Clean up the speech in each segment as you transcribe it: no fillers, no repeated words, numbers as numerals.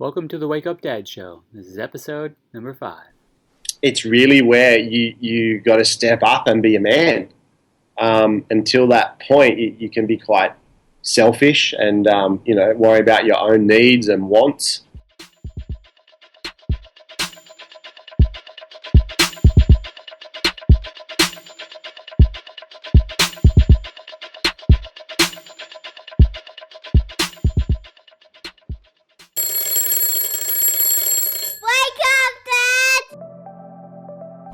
Welcome to the Wake Up Dad Show. This is episode number 5. It's really where you got to step up and be a man. Until that point, you can be quite selfish and, worry about your own needs and wants.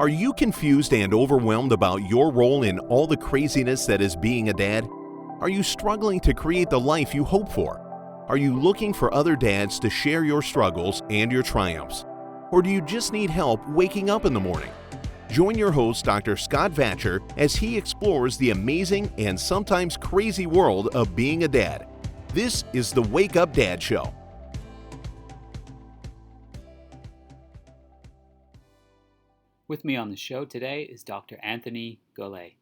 Are you confused and overwhelmed about your role in all the craziness that is being a dad? Are you struggling to create the life you hope for? Are you looking for other dads to share your struggles and your triumphs? Or do you just need help waking up in the morning? Join your host, Dr. Scott Vatcher, as he explores the amazing and sometimes crazy world of being a dad. This is the Wake Up Dad Show. With me on the show today is Dr. Anthony Golle.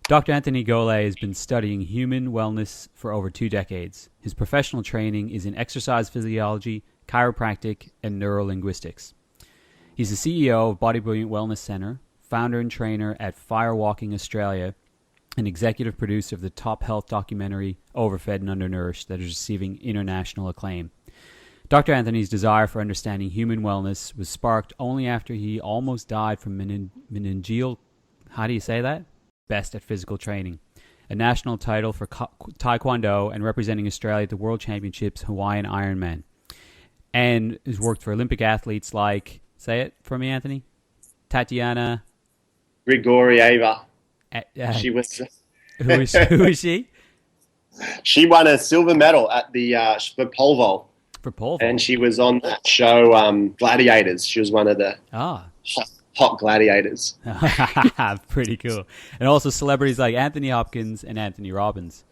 Dr. Anthony Golle has been studying human wellness for over 2 decades. His professional training is in exercise physiology, chiropractic, and neuro linguistics. He's the CEO of Body Brilliant Wellness Center, founder and trainer at Firewalking Australia, and executive producer of the top health documentary Overfed and Undernourished that is receiving international acclaim. Dr. Anthony's desire for understanding human wellness was sparked only after he almost died from meningeal, how do you say that? Best at physical training, a national title for Tae Kwon Do and representing Australia at the World Championships Hawaiian Ironman. And has worked for Olympic athletes like, say it for me, Anthony? Tatiana Grigorieva. She was. Who is she? She won a silver medal at the for pole vault. For pole vault. And she was on that show, Gladiators. She was one of the hot gladiators. Pretty cool. And also celebrities like Anthony Hopkins and Anthony Robbins.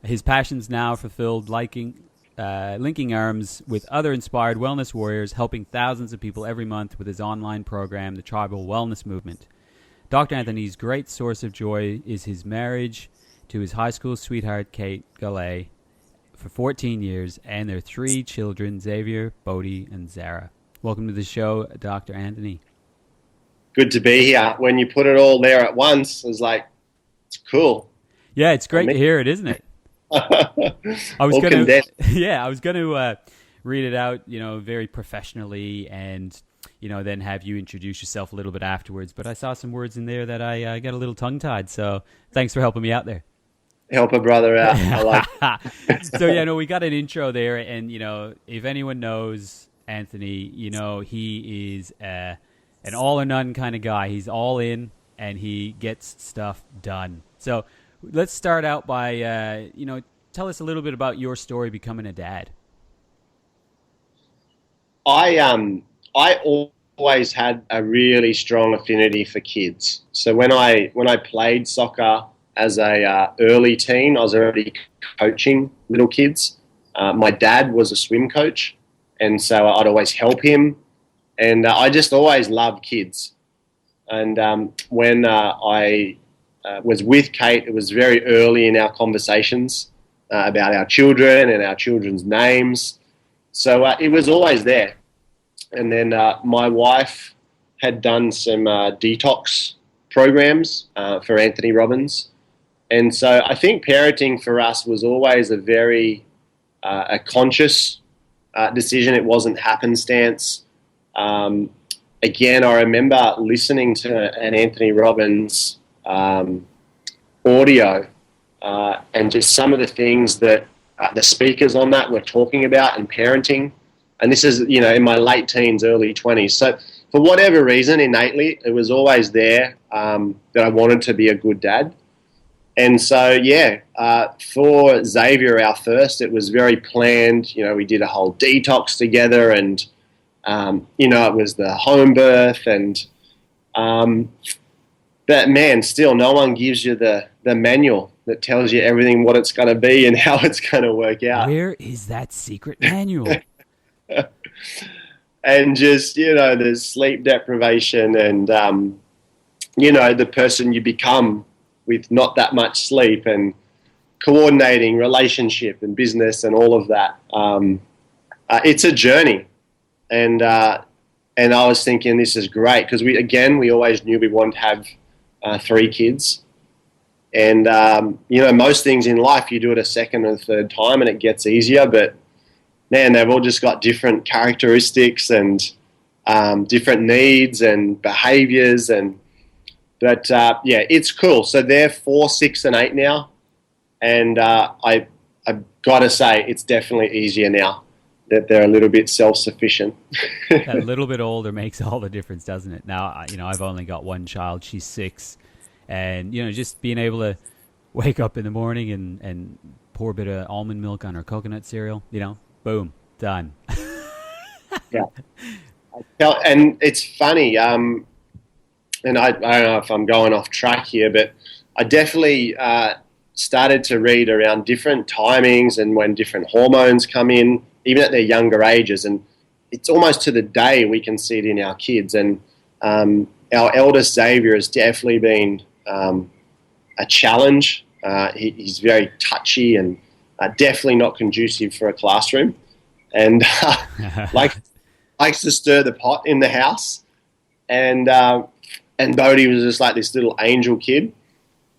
His passions now fulfilled linking arms with other inspired wellness warriors, helping thousands of people every month with his online program, the Tribal Wellness Movement. Dr. Anthony's great source of joy is his marriage to his high school sweetheart, Tae Golle, for 14 years, and their 3 children, Zavier, Bodhi, and Zara. Welcome to the show, Dr. Anthony. Good to be here. When you put it all there at once, it's cool. Yeah, it's great to hear it, isn't it? I was going to read it out, very professionally, and then have you introduce yourself a little bit afterwards. But I saw some words in there that I got a little tongue-tied. So thanks for helping me out there. Help a brother out. I like So, we got an intro there, and, if anyone knows Anthony, he is an all-or-none kind of guy. He's all in, and he gets stuff done. So let's start out by, tell us a little bit about your story becoming a dad. I always had a really strong affinity for kids. So when I played soccer as a early teen, I was already coaching little kids. My dad was a swim coach, and so I'd always help him. And I just always loved kids. And when I was with Kate, it was very early in our conversations about our children and our children's names. So it was always there. And then my wife had done some detox programs for Anthony Robbins. And so I think parenting for us was always a very a conscious decision. It wasn't happenstance. Again, I remember listening to an Anthony Robbins audio and just some of the things that the speakers on that were talking about in parenting. And this is, in my late teens, early 20s. So for whatever reason, innately, it was always there that I wanted to be a good dad. And so, for Zavier, our first, it was very planned. We did a whole detox together, and, it was the home birth. And but, man, still, no one gives you the manual that tells you everything, what it's going to be and how it's going to work out. Where is that secret manual? And just, there's sleep deprivation and, the person you become with not that much sleep and coordinating relationship and business and all of that. It's a journey, and I was thinking this is great because we always knew we wanted to have 3 kids, and most things in life you do it a second and third time and it gets easier, but man, they've all just got different characteristics and different needs and behaviors, but it's cool. So they're 4, 6, and 8 now, and I've got to say it's definitely easier now that they're a little bit self-sufficient. A little bit older makes all the difference, doesn't it? Now, I've only got one child. She's 6, and just being able to wake up in the morning and pour a bit of almond milk on her coconut cereal, boom, done. Yeah. And it's funny, and I don't know if I'm going off track here, but I definitely started to read around different timings and when different hormones come in, even at their younger ages. And it's almost to the day we can see it in our kids. And our eldest Zavier has definitely been a challenge. He's very touchy and definitely not conducive for a classroom. And likes to stir the pot in the house, and Bodhi was just like this little angel kid,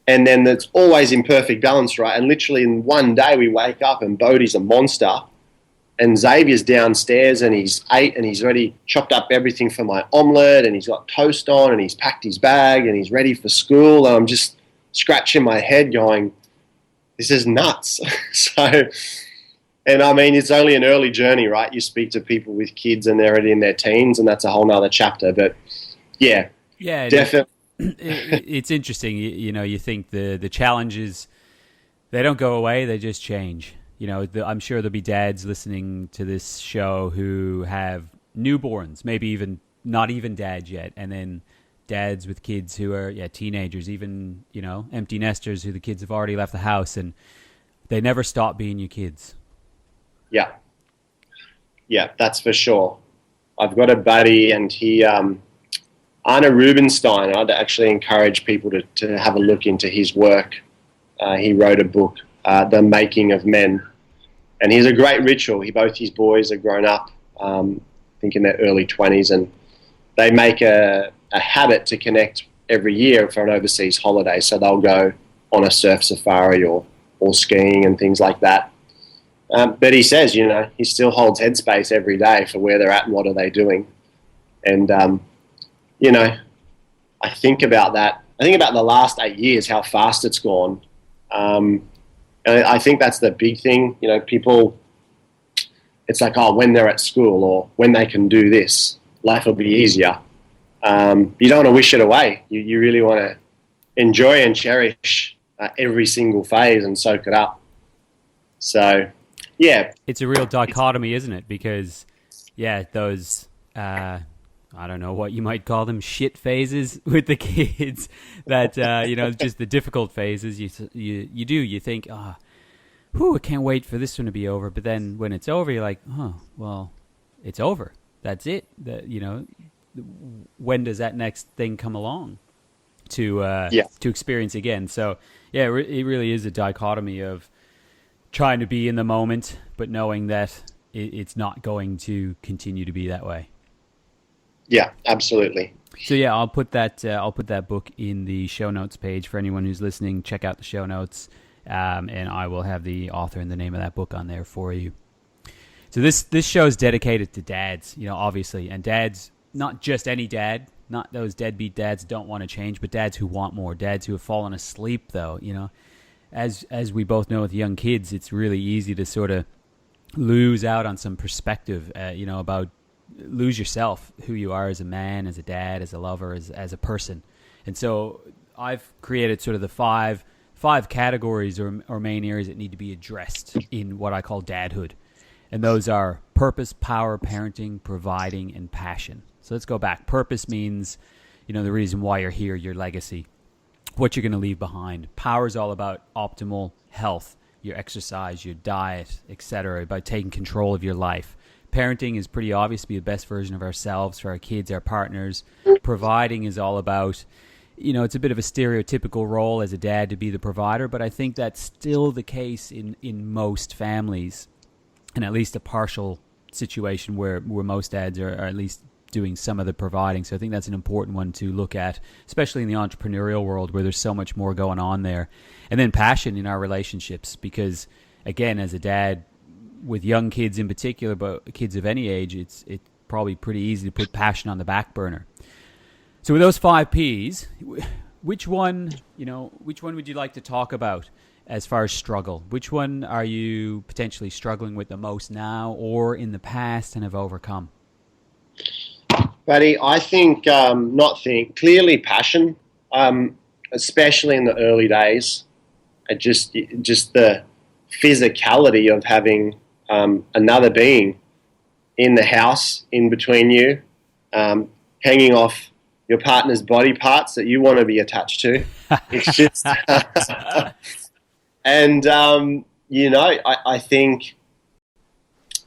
and then it's always in perfect balance, right? And literally in one day we wake up and Bodhi's a monster, and Zavier's downstairs and he's 8 and he's already chopped up everything for my omelette and he's got toast on and he's packed his bag and he's ready for school, and I'm just scratching my head going, this is nuts. And I mean, it's only an early journey, right? You speak to people with kids and they're already in their teens, and that's a whole nother chapter. But yeah, definitely. It's interesting. You think the challenges, they don't go away, they just change. I'm sure there'll be dads listening to this show who have newborns, maybe even not even dads yet, and then dads with kids who are teenagers, even empty nesters who the kids have already left the house, and they never stop being your kids. Yeah, that's for sure. I've got a buddy, and he, Arne Rubinstein, I'd actually encourage people to have a look into his work. He wrote a book, The Making of Men, and he's a great ritual. Both his boys are grown up, I think in their early 20s, and they make a habit to connect every year for an overseas holiday. So they'll go on a surf safari or skiing and things like that. But he says, he still holds headspace every day for where they're at and what are they doing. And, I think about that. I think about the last 8 years, how fast it's gone. And I think that's the big thing. People, it's like, when they're at school or when they can do this, life will be easier. You don't want to wish it away. You really want to enjoy and cherish every single phase and soak it up. So... yeah, it's a real dichotomy, isn't it? Because, those, I don't know what you might call them, shit phases with the kids that, just the difficult phases, you think, I can't wait for this one to be over. But then when it's over, you're like, well, it's over. That's it. When does that next thing come along to experience again? So, it really is a dichotomy of trying to be in the moment, but knowing that it's not going to continue to be that way. Yeah, absolutely. So I'll put that book in the show notes page for anyone who's listening. Check out the show notes, and I will have the author and the name of that book on there for you. So this show is dedicated to dads, obviously, and dads, not just any dad, not those deadbeat dads that don't want to change, but dads who want more, dads who have fallen asleep, though, As we both know with young kids, it's really easy to sort of lose out on some perspective, about lose yourself, who you are as a man, as a dad, as a lover, as a person. And so I've created sort of the five categories or main areas that need to be addressed in what I call dadhood. And those are purpose, power, parenting, providing, and passion. So let's go back. Purpose means, the reason why you're here, your legacy, what you're going to leave behind. Power is all about optimal health, your exercise, your diet, etc., about taking control of your life. Parenting is pretty obvious, to be the best version of ourselves for our kids, our partners. Providing is all about, it's a bit of a stereotypical role as a dad to be the provider, but I think that's still the case in most families, and at least a partial situation where most dads are at least doing some of the providing. So I think that's an important one to look at, especially in the entrepreneurial world where there's so much more going on there. And then passion in our relationships, because again, as a dad with young kids in particular, but kids of any age, it's probably pretty easy to put passion on the back burner. So with those 5 Ps, which one would you like to talk about as far as struggle? Which one are you potentially struggling with the most now or in the past and have overcome? Buddy, I think, clearly passion, especially in the early days. Just the physicality of having another being in the house in between you, hanging off your partner's body parts that you want to be attached to. It's just, and I think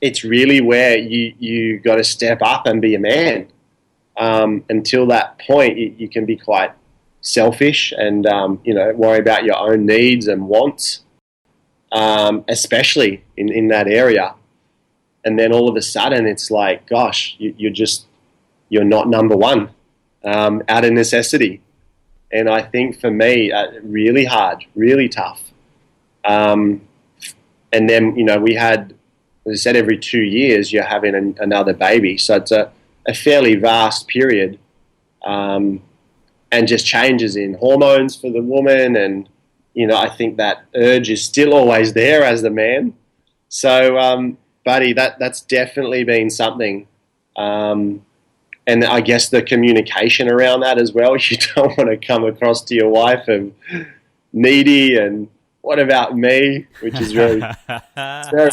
it's really where you got to step up and be a man. Until that point, you can be quite selfish and worry about your own needs and wants, especially in that area. And then all of a sudden, it's like, gosh, you're not number one, out of necessity. And I think for me, really hard, really tough. And then, we had, as I said, every 2 years you're having another baby. So it's a fairly vast period, and just changes in hormones for the woman. And, I think that urge is still always there as the man. So, buddy, that's definitely been something. And I guess the communication around that as well. You don't want to come across to your wife and needy and what about me, which is very, very,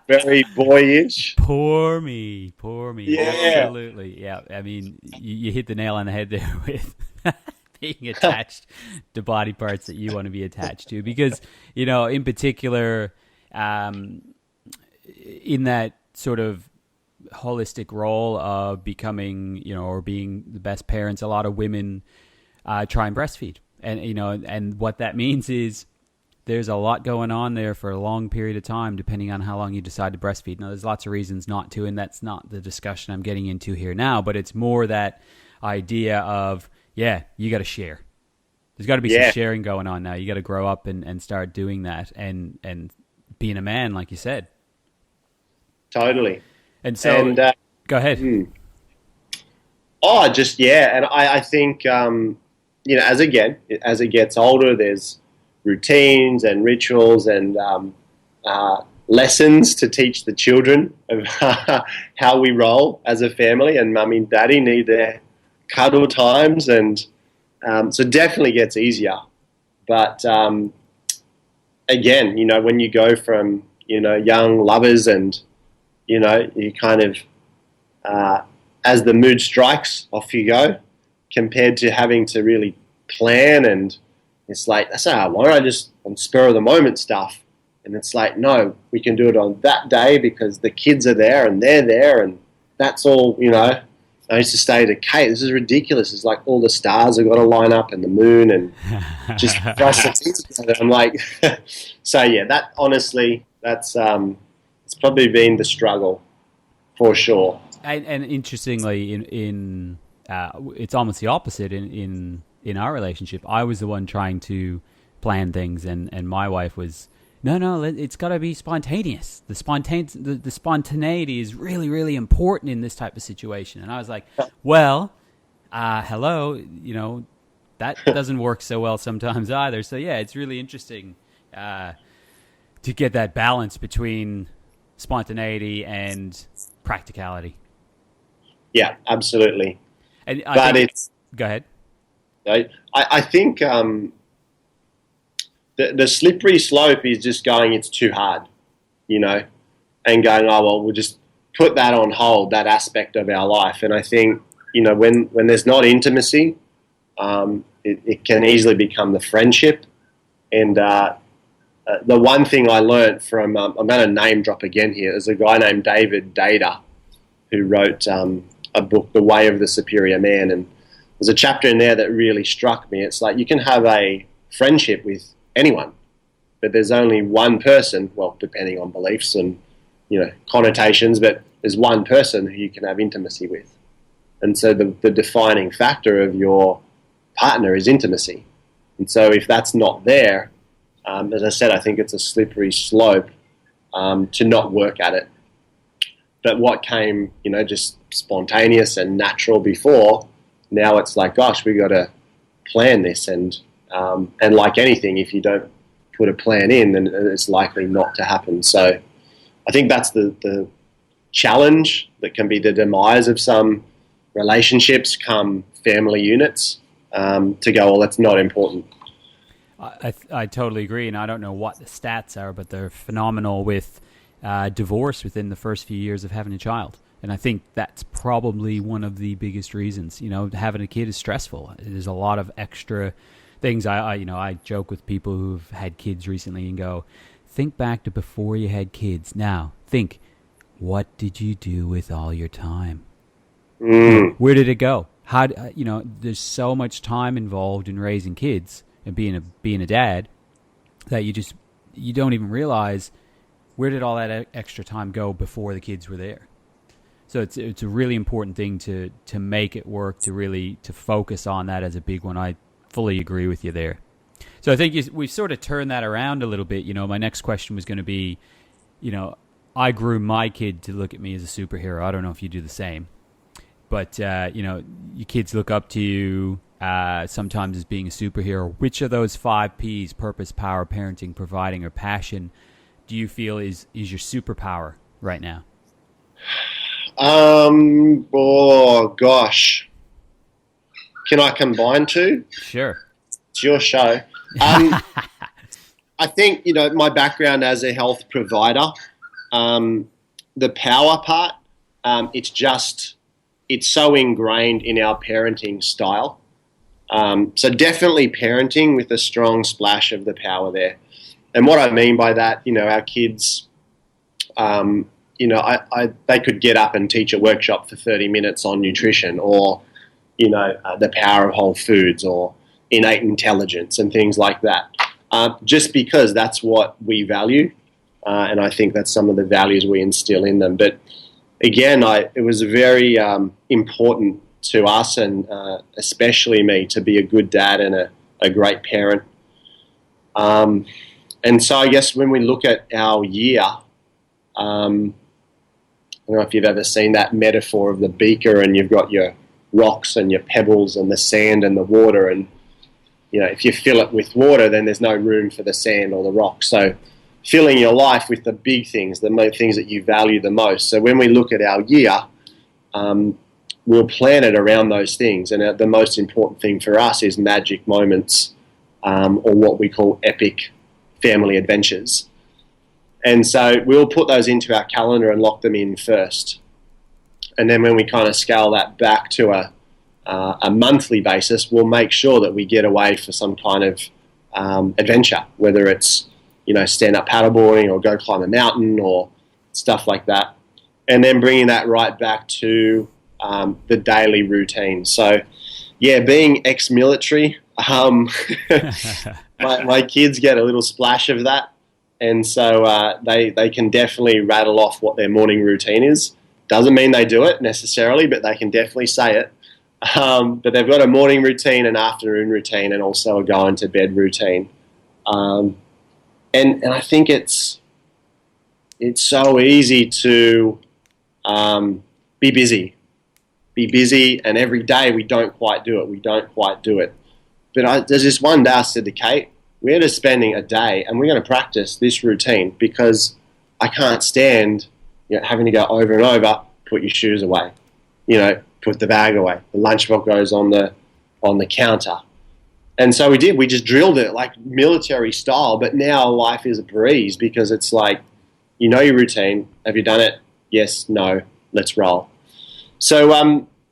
very boyish. Poor me. Yeah. Absolutely. Yeah. I mean, you hit the nail on the head there with being attached to body parts that you want to be attached to, because, in particular, in that sort of holistic role of becoming, or being the best parents, a lot of women try and breastfeed. And, and what that means is there's a lot going on there for a long period of time, depending on how long you decide to breastfeed. Now, there's lots of reasons not to, and that's not the discussion I'm getting into here now, but it's more that idea of, you got to share. There's got to be some sharing going on now. You got to grow up and start doing that and being a man, like you said. Totally. And so, go ahead. And I think, as it gets older, there's routines and rituals and lessons to teach the children of how we roll as a family, and mummy and daddy need their cuddle times, and so it definitely gets easier. But again, when you go from young lovers and you kind of as the mood strikes, off you go, compared to having to really plan. And it's like, that's not how I want it. I just on spur of the moment stuff. And it's like, no, we can do it on that day because the kids are there and they're there, and that's all, I used to say to Kate, this is ridiculous. It's like all the stars have got to line up and the moon and just brush the things together. I'm like, so that honestly, that's it's probably been the struggle for sure. And interestingly, in it's almost the opposite in our relationship. I was the one trying to plan things, and my wife was, no, it's got to be spontaneous. The spontaneity is really, really important in this type of situation. And I was like, well, hello, that doesn't work so well sometimes either. So it's really interesting to get that balance between spontaneity and practicality. Yeah, absolutely. And go ahead. I think the slippery slope is just going, it's too hard, and going, oh, well, we'll just put that on hold, that aspect of our life. And I think, when there's not intimacy, it can easily become the friendship. And the one thing I learned from, I'm going to name drop again here, there's a guy named David Data who wrote a book, The Way of the Superior Man. And there's a chapter in there that really struck me. It's like you can have a friendship with anyone, but there's only one person, well, depending on beliefs and, connotations, but there's one person who you can have intimacy with. And so the defining factor of your partner is intimacy. And so if that's not there, as I said, I think it's a slippery slope to not work at it. But what came, just spontaneous and natural before, now it's like, gosh, we got to plan this. And like anything, if you don't put a plan in, then it's likely not to happen. So I think that's the challenge that can be the demise of some relationships come family units, to go, well, that's not important. I totally agree, and I don't know what the stats are, but they're phenomenal with divorce within the first few years of having a child. And I think that's probably one of the biggest reasons. Having a kid is stressful. There's a lot of extra things. I joke with people who've had kids recently and go, think back to before you had kids. Now, think, what did you do with all your time? Where did it go? There's so much time involved in raising kids and being a dad that you don't even realize where did all that extra time go before the kids were there. So it's a really important thing to make it work, to focus on that as a big one. I fully agree with you there. So I think we've sort of turned that around a little bit. My next question was going to be, I grew my kid to look at me as a superhero. I don't know if you do the same. But, your kids look up to you sometimes as being a superhero. Which of those 5 Ps, purpose, power, parenting, providing, or passion, do you feel is your superpower right now? Oh, gosh. Can I combine two? Sure. It's your show. I think, my background as a health provider, the power part, it's so ingrained in our parenting style. So definitely parenting with a strong splash of the power there. And what I mean by that, our kids, they could get up and teach a workshop for 30 minutes on nutrition or, the power of whole foods or innate intelligence and things like that. Just because that's what we value. And I think that's some of the values we instill in them. But again, it was very important to us and especially me to be a good dad and a great parent. And so I guess when we look at our year, I don't know if you've ever seen that metaphor of the beaker and you've got your rocks and your pebbles and the sand and the water. And, if you fill it with water, then there's no room for the sand or the rocks. So filling your life with the big things, the things that you value the most. So when we look at our year, we'll plan it around those things. And the most important thing for us is magic moments, or what we call epic family adventures. And so we'll put those into our calendar and lock them in first. And then when we kind of scale that back to a monthly basis, we'll make sure that we get away for some kind of adventure, whether it's, stand-up paddleboarding or go climb a mountain or stuff like that. And then bringing that right back to the daily routine. So, yeah, being ex-military, my kids get a little splash of that. And so they can definitely rattle off what their morning routine is. Doesn't mean they do it necessarily, but they can definitely say it. But they've got a morning routine, an afternoon routine, and also a going to bed routine. And I think it's so easy to be busy, and every day we don't quite do it. But there's this one day I said to Kate, we're just spending a day and we're going to practice this routine because I can't stand having to go over and over, put your shoes away, put the bag away. The lunchbox goes on the counter. And so we did. We just drilled it like military style, but now life is a breeze because it's like, your routine. Have you done it? Yes, no, let's roll. So,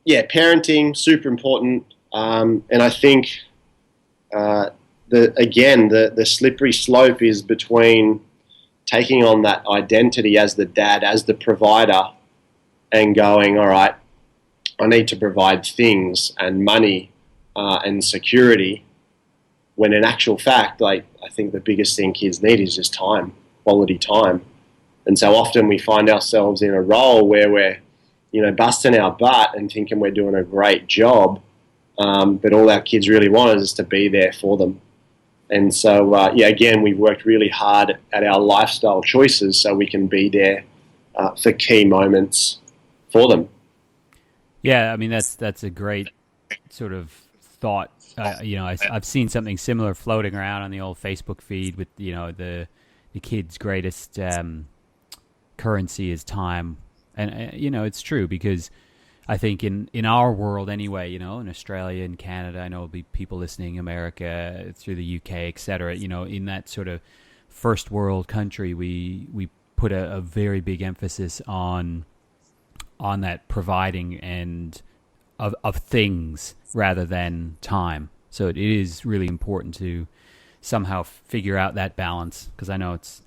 parenting, super important. And I think, the slippery slope is between taking on that identity as the dad, as the provider, and going, all right, I need to provide things and money and security, when in actual fact, I think the biggest thing kids need is just time, quality time. And so often we find ourselves in a role where we're, busting our butt and thinking we're doing a great job, but all our kids really want is to be there for them. And so, again, we've worked really hard at our lifestyle choices so we can be there for key moments for them. Yeah, I mean, that's a great sort of thought. I've seen something similar floating around on the old Facebook feed with, the kids' greatest currency is time. And, it's true because I think in our world anyway, in Australia and Canada, I know there'll be people listening, America, through the UK, et cetera, in that sort of first world country, we put a very big emphasis on that providing and of things rather than time. So it is really important to somehow figure out that balance, because I know it's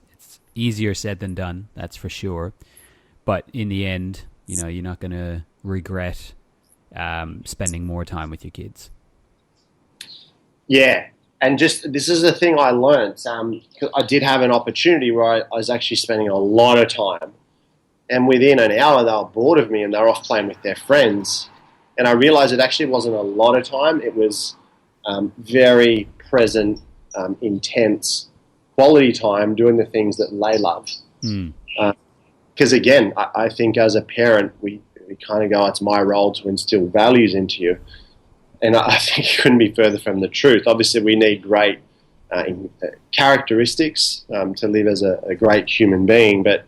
easier said than done, that's for sure. But in the end, you're not going to regret spending more time with your kids. Yeah, and this is the thing I learned. I did have an opportunity where I was actually spending a lot of time, and within an hour they were bored of me and they were off playing with their friends. And I realized it actually wasn't a lot of time. It was very present, intense, quality time doing the things that they love. Because again, I think as a parent, we kind of go, it's my role to instill values into you. And I think it couldn't be further from the truth. Obviously, we need great characteristics to live as a great human being, but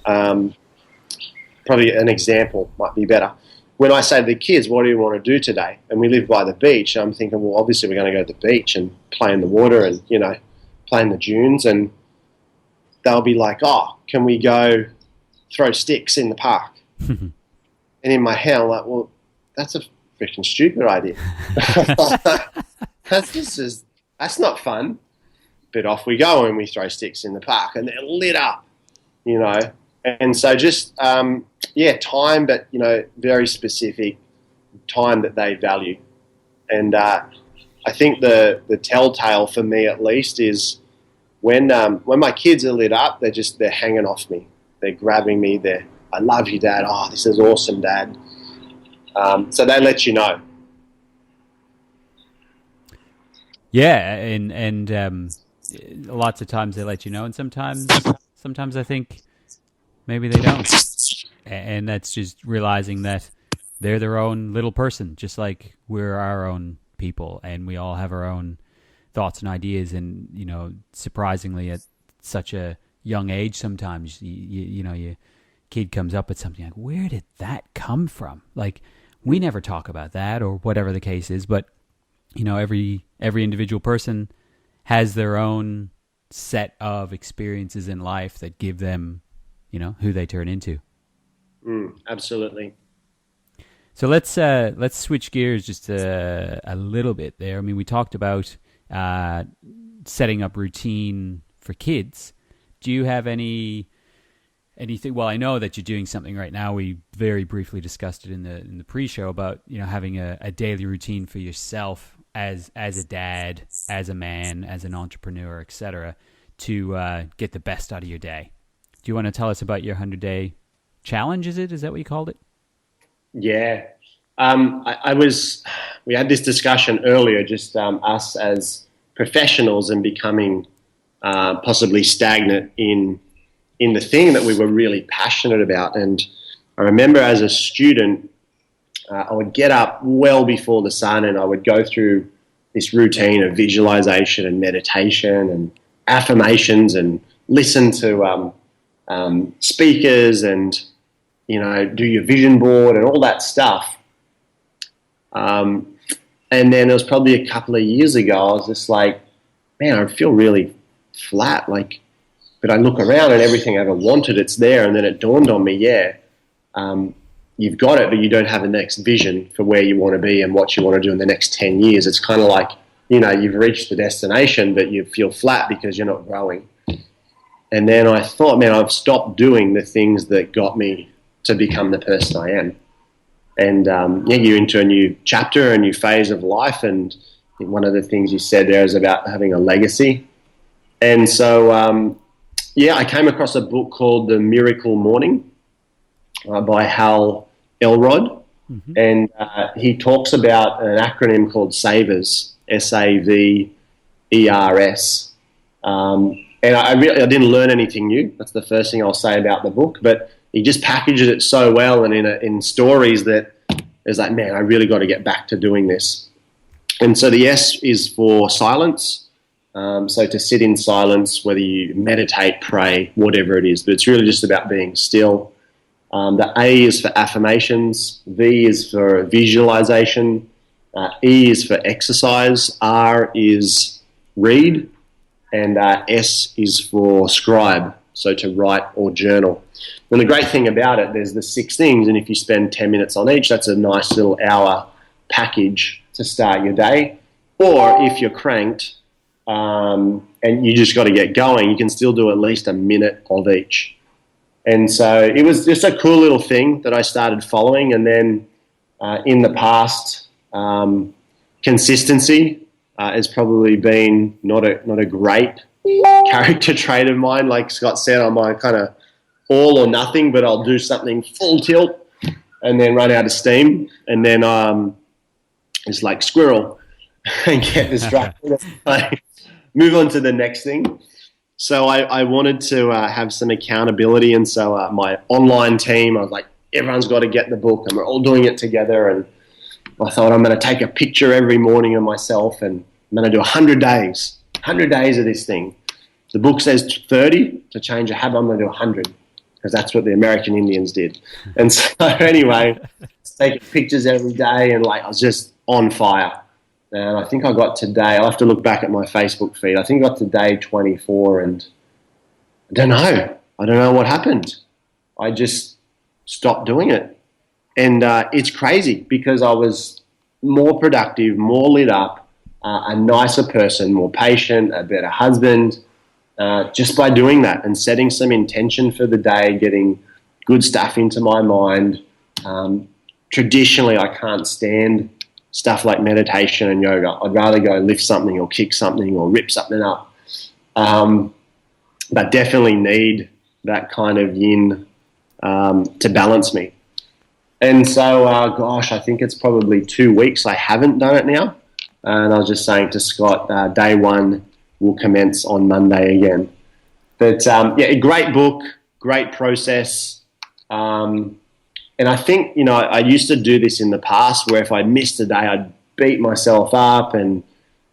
probably an example might be better. When I say to the kids, what do you want to do today? And we live by the beach, I'm thinking, well, obviously we're going to go to the beach and play in the water and, play in the dunes. And they'll be like, oh, can we go throw sticks in the park? And in my head, I'm like, well, that's a freaking stupid idea. That's not fun. But off we go and we throw sticks in the park and they're lit up, And so just, time, but, very specific time that they value. And I think the telltale for me at least is when my kids are lit up, they're hanging off me. They're grabbing me. I love you, Dad. Oh, this is awesome, Dad. So they let you know. Yeah, and lots of times they let you know, and sometimes I think maybe they don't. And that's just realizing that they're their own little person, just like we're our own people, and we all have our own thoughts and ideas. And surprisingly, at such a young age, sometimes your kid comes up with something like, where did that come from? Like, we never talk about that, or whatever the case is. But every individual person has their own set of experiences in life that give them who they turn into. Absolutely. So let's switch gears just a little bit there. I mean, we talked about setting up routine for kids. Do you have anything? Well, I know that you're doing something right now. We very briefly discussed it in the pre-show about having a daily routine for yourself as a dad, as a man, as an entrepreneur, etc., to get the best out of your day. Do you want to tell us about your 100-day challenge? Is that what you called it? Yeah. We had this discussion earlier, just us as professionals and becoming possibly stagnant in the thing that we were really passionate about. And I remember as a student, I would get up well before the sun and I would go through this routine of visualization and meditation and affirmations and listen to speakers and, do your vision board and all that stuff. And then it was probably a couple of years ago, I was just like, man, I feel really flat. But I look around and everything I ever wanted, it's there. And then it dawned on me, you've got it, but you don't have a next vision for where you want to be and what you want to do in the next 10 years. It's kind of like, you've reached the destination, but you feel flat because you're not growing. And then I thought, man, I've stopped doing the things that got me to become the person I am. And you're into a new chapter, a new phase of life. And one of the things you said there is about having a legacy. And so Yeah, I came across a book called The Miracle Morning by Hal Elrod, and he talks about an acronym called SAVERS, SAVERS. And I didn't learn anything new. That's the first thing I'll say about the book. But he just packages it so well and in stories that it's like, man, I really got to get back to doing this. And so the S is for silence. So to sit in silence, whether you meditate, pray, whatever it is. But it's really just about being still. The A is for affirmations. V is for visualization. E is for exercise. R is read. And S is for scribe, so to write or journal. And the great thing about it, there's the 6 things, and if you spend 10 minutes on each, that's a nice little hour package to start your day. Or if you're cranked and you just got to get going, you can still do at least a minute of each. And so it was just a cool little thing that I started following. And then in the past, consistency has probably been not a great character trait of mine. Like Scott said, I'm kind of all or nothing, but I'll do something full tilt and then run out of steam, and then it's like squirrel and get distracted. Move on to the next thing. So I wanted to have some accountability, and so my online team, I was like, everyone's got to get the book, and we're all doing it together. And I thought, I'm going to take a picture every morning of myself, and I'm going to do 100 days of this thing. The book says 30 to change a habit. I'm going to do 100 because that's what the American Indians did. And so anyway, taking pictures every day, and like I was just on fire. And I think I got today, I'll have to look back at my Facebook feed. I think I got to day 24, and I don't know what happened. I just stopped doing it. And it's crazy because I was more productive, more lit up, a nicer person, more patient, a better husband, just by doing that and setting some intention for the day, getting good stuff into my mind. Traditionally, I can't stand stuff like meditation and yoga. I'd rather go lift something or kick something or rip something up. But definitely need that kind of yin to balance me. And so, I think it's probably 2 weeks I haven't done it now. And I was just saying to Scott, day one will commence on Monday again. But, a great book, great process. And I think, I used to do this in the past where if I missed a day, I'd beat myself up and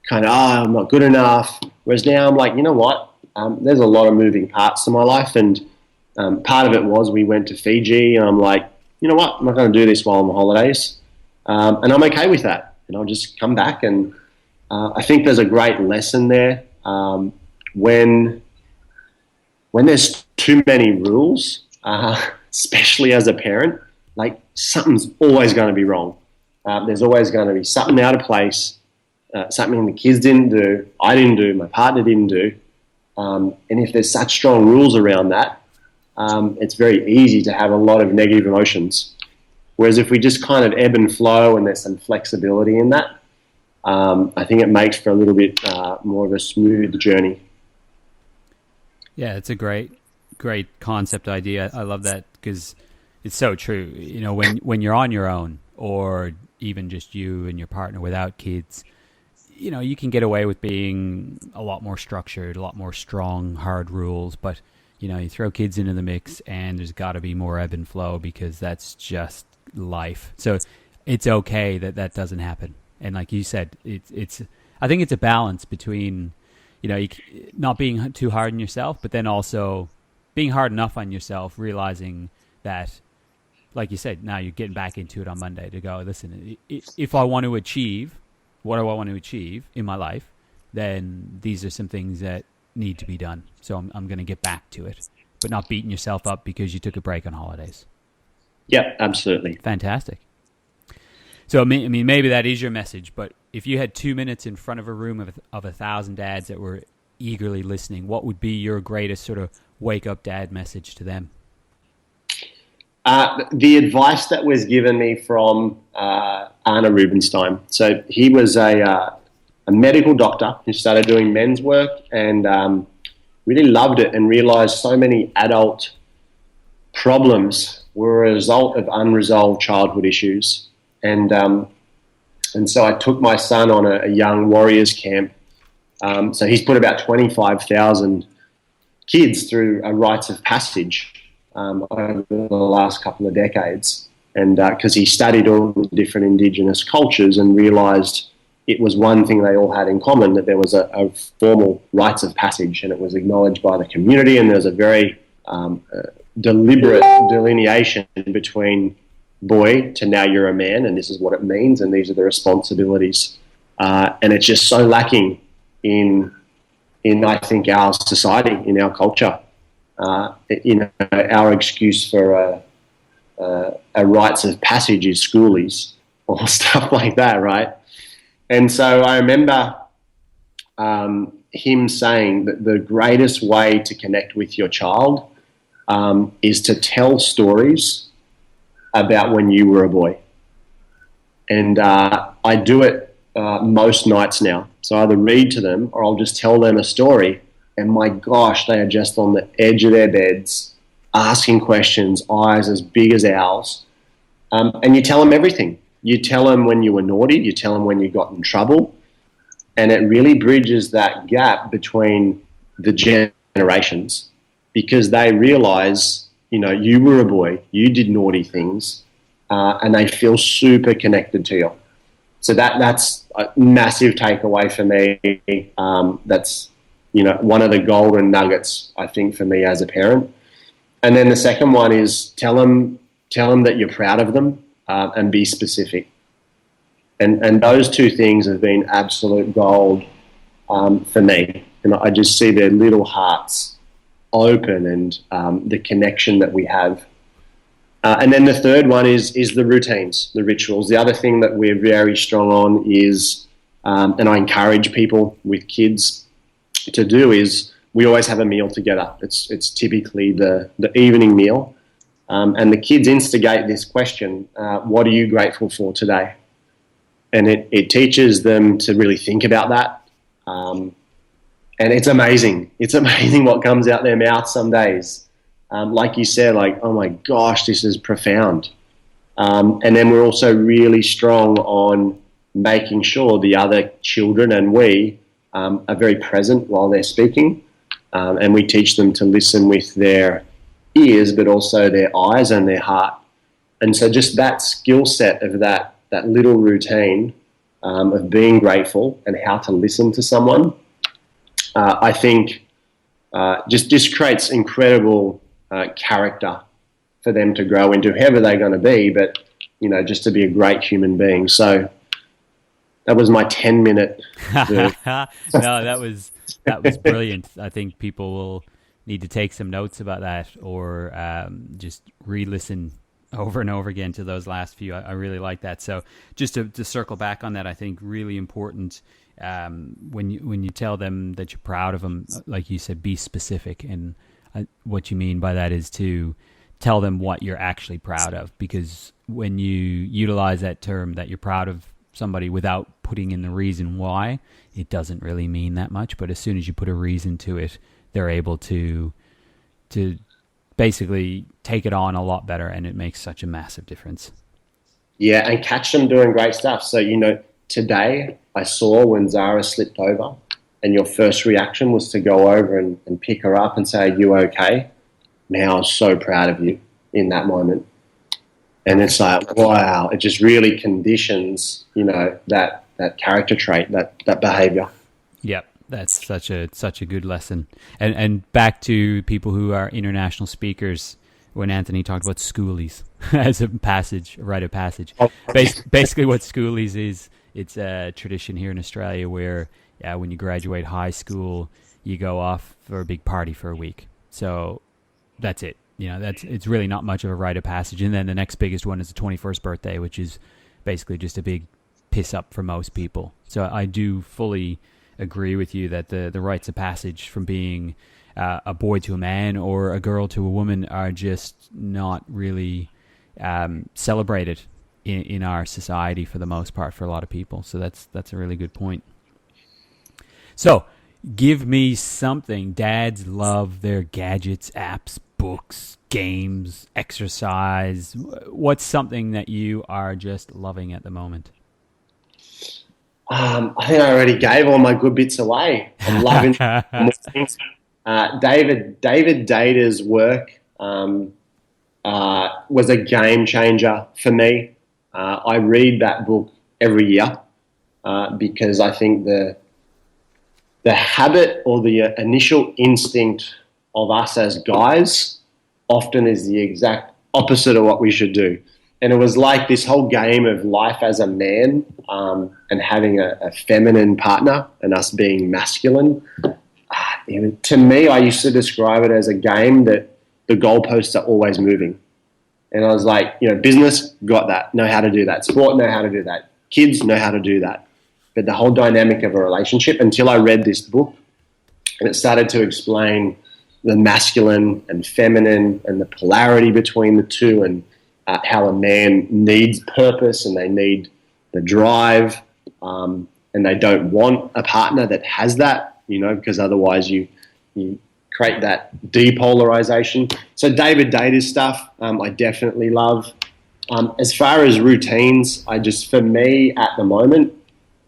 kind of, I'm not good enough. Whereas now I'm like, you know what? There's a lot of moving parts to my life. And part of it was we went to Fiji, and I'm like, you know what? I'm not going to do this while I'm on holidays. And I'm okay with that. And I'll just come back. And I think there's a great lesson there. When there's too many rules, especially as a parent, like something's always going to be wrong. There's always going to be something out of place, something the kids didn't do, I didn't do, my partner didn't do. And if there's such strong rules around that, it's very easy to have a lot of negative emotions. Whereas if we just kind of ebb and flow and there's some flexibility in that, I think it makes for a little bit more of a smooth journey. Yeah, it's a great concept idea. I love that because it's so true. When you're on your own, or even just you and your partner without kids, you can get away with being a lot more structured, a lot more strong, hard rules. But, you throw kids into the mix and there's got to be more ebb and flow because that's just life. So it's okay that doesn't happen. And like you said, I think it's a balance between, not being too hard on yourself, but then also being hard enough on yourself, realizing that, like you said, now you're getting back into it on Monday to go, listen, if I want to achieve what I want to achieve in my life, then these are some things that need to be done. So I'm going to get back to it, but not beating yourself up because you took a break on holidays. Yeah, absolutely. Fantastic. So, I mean, maybe that is your message, but if you had 2 minutes in front of a room of 1,000 dads that were eagerly listening, what would be your greatest sort of wake-up dad message to them? The advice that was given me from Arna Rubinstein. So he was a medical doctor who started doing men's work, and really loved it and realized so many adult problems were a result of unresolved childhood issues. And so I took my son on a young warriors camp. So he's put about 25,000 kids through a rites of passage over the last couple of decades. And because he studied all the different indigenous cultures and realized it was one thing they all had in common, that there was a formal rites of passage, and it was acknowledged by the community, and there was a very deliberate delineation between boy to now you're a man, and this is what it means, and these are the responsibilities. And it's just so lacking in I think our society, in our culture. Our excuse for a rites of passage is schoolies or stuff like that, right? And so I remember him saying that the greatest way to connect with your child is to tell stories about when you were a boy. And I do it most nights now. So I either read to them or I'll just tell them a story. And my gosh, they are just on the edge of their beds, asking questions, eyes as big as owls. And you tell them everything. You tell them when you were naughty, you tell them when you got in trouble, and it really bridges that gap between the generations, because they realize, you were a boy, you did naughty things, and they feel super connected to you. So that's a massive takeaway for me. That's, one of the golden nuggets, I think, for me as a parent. And then the second one is tell them that you're proud of them. And be specific. And those two things have been absolute gold for me. And I just see their little hearts open and the connection that we have. And then the third one is the routines, the rituals. The other thing that we're very strong on is, and I encourage people with kids to do, is we always have a meal together. It's typically the evening meal. And the kids instigate this question, what are you grateful for today? And it teaches them to really think about that. And it's amazing. It's amazing what comes out their mouth some days. Like you said, oh my gosh, this is profound. And then we're also really strong on making sure the other children and we are very present while they're speaking. And we teach them to listen with their ears, but also their eyes and their heart. And so just that skill set of that little routine of being grateful and how to listen to someone, I think just creates incredible character for them to grow into, whoever they're going to be, but, just to be a great human being. So that was my 10-minute. No, that was brilliant. I think people will need to take some notes about that, or just re-listen over and over again to those last few. I really like that. So just to circle back on that, I think really important when you tell them that you're proud of them, like you said, be specific. And what you mean by that is to tell them what you're actually proud of, because when you utilize that term that you're proud of somebody without putting in the reason why, it doesn't really mean that much. But as soon as you put a reason to it, they're able to basically take it on a lot better, and it makes such a massive difference. Yeah, and catch them doing great stuff. So, today I saw when Zara slipped over and your first reaction was to go over and pick her up and say, are you okay? Man, I was so proud of you in that moment. And it's like, wow, it just really conditions, that character trait, that behavior. Yep. That's such a good lesson. And back to people who are international speakers, when Anthony talked about schoolies as a rite of passage. Basically what schoolies is, it's a tradition here in Australia where when you graduate high school, you go off for a big party for a week. So that's it. It's really not much of a rite of passage. And then the next biggest one is the 21st birthday, which is basically just a big piss up for most people. So I do fully agree with you that the rites of passage from being a boy to a man or a girl to a woman are just not really celebrated in our society for the most part for a lot of people. So that's a really good point. So Give me something. Dads love their gadgets, apps, books, games, exercise. What's something that you are just loving at the moment? I think I already gave all my good bits away. I'm loving more things. David Data's work was a game changer for me. I read that book every year because I think the habit or the initial instinct of us as guys often is the exact opposite of what we should do. And it was like this whole game of life as a man and having a feminine partner and us being masculine. To me, I used to describe it as a game that the goalposts are always moving. And I was like, business, got that, know how to do that. Sport, know how to do that. Kids, know how to do that. But the whole dynamic of a relationship, until I read this book, and it started to explain the masculine and feminine and the polarity between the two, and how a man needs purpose and they need the drive, and they don't want a partner that has that, because otherwise you create that depolarization. So David Data's stuff, I definitely love. As far as routines, for me at the moment,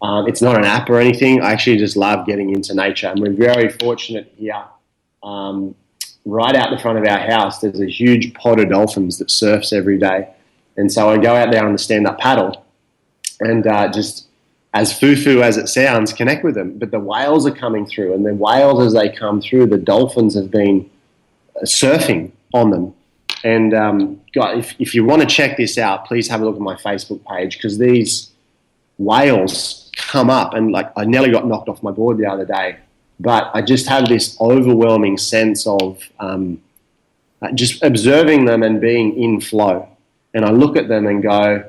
it's not an app or anything. I actually just love getting into nature. And we're very fortunate here. Right out the front of our house, there's a huge pod of dolphins that surfs every day. And so I go out there on the stand-up paddle and just, as foo-foo as it sounds, connect with them. But the whales are coming through, and the whales, as they come through, the dolphins have been surfing on them. And God, if you want to check this out, please have a look at my Facebook page, because these whales come up, and I nearly got knocked off my board the other day. But I just have this overwhelming sense of just observing them and being in flow. And I look at them and go,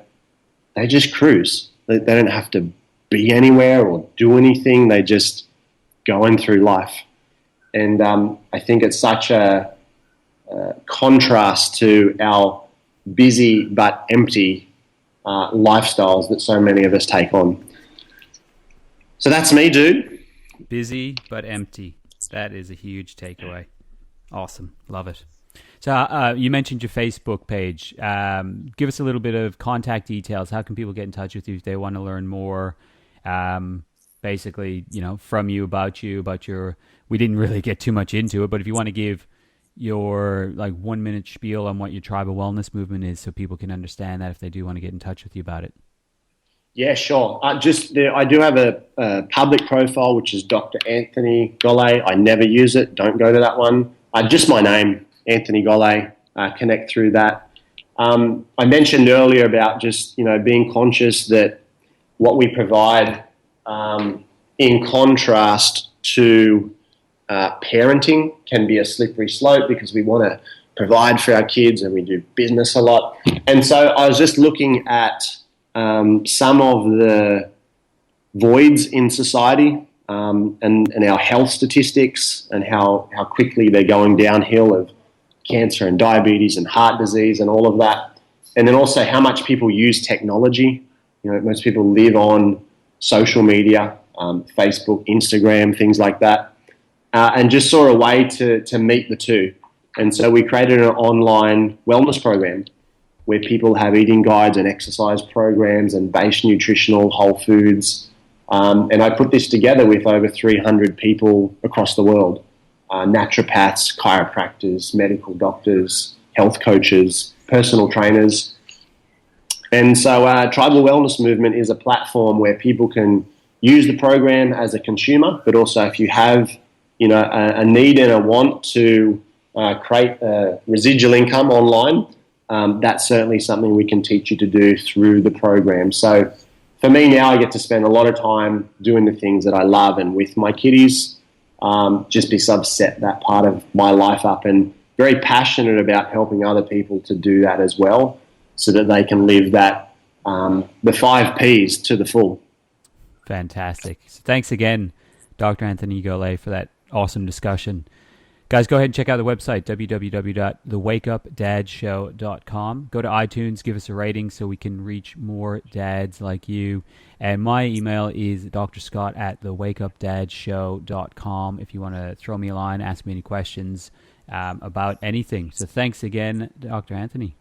they just cruise. They don't have to be anywhere or do anything. They just going through life. And I think it's such a contrast to our busy but empty lifestyles that so many of us take on. So that's me, dude. Busy but empty. That is a huge takeaway. Awesome. Love it. So you mentioned your Facebook page. Give us a little bit of contact details. How can people get in touch with you if they want to learn more? Basically, from you, about your, we didn't really get too much into it, but if you want to give your 1 minute spiel on what your tribal wellness movement is so people can understand that if they do want to get in touch with you about it. Yeah, sure. I do have a public profile, which is Dr. Anthony Golle. I never use it. Don't go to that one. Just my name, Anthony Golle. Connect through that. I mentioned earlier about just, being conscious that what we provide, in contrast to parenting, can be a slippery slope because we want to provide for our kids and we do business a lot. And so I was just looking at some of the voids in society and our health statistics and how quickly they're going downhill of cancer and diabetes and heart disease and all of that. And then also how much people use technology. Most people live on social media, Facebook, Instagram, things like that, and just saw a way to meet the two. And so we created an online wellness program where people have eating guides and exercise programs and base nutritional whole foods. And I put this together with over 300 people across the world, naturopaths, chiropractors, medical doctors, health coaches, personal trainers. And so Tribal Wellness Movement is a platform where people can use the program as a consumer, but also if you have a need and a want to create a residual income online, that's certainly something we can teach you to do through the program. So for me now, I get to spend a lot of time doing the things that I love and with my kiddies, just because I've set that part of my life up and very passionate about helping other people to do that as well so that they can live that, the 5 Ps to the full. Fantastic. So thanks again, Dr. Anthony Golle, for that awesome discussion. Guys, go ahead and check out the website, www.thewakeupdadshow.com. Go to iTunes, give us a rating so we can reach more dads like you. And my email is drscott@thewakeupdadshow.com if you want to throw me a line, ask me any questions about anything. So thanks again, Dr. Anthony.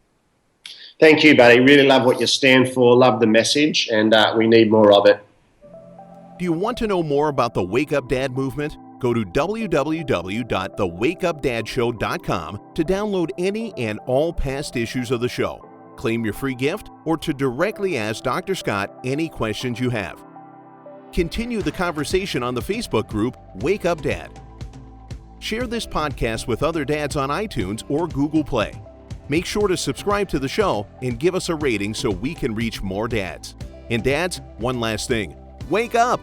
Thank you, buddy. Really love what you stand for, love the message, and we need more of it. Do you want to know more about the Wake Up Dad movement? Go to www.thewakeupdadshow.com to download any and all past issues of the show, claim your free gift, or to directly ask Dr. Scott any questions you have. Continue the conversation on the Facebook group Wake Up Dad. Share this podcast with other dads on iTunes or Google Play. Make sure to subscribe to the show and give us a rating so we can reach more dads. And dads, one last thing. Wake up!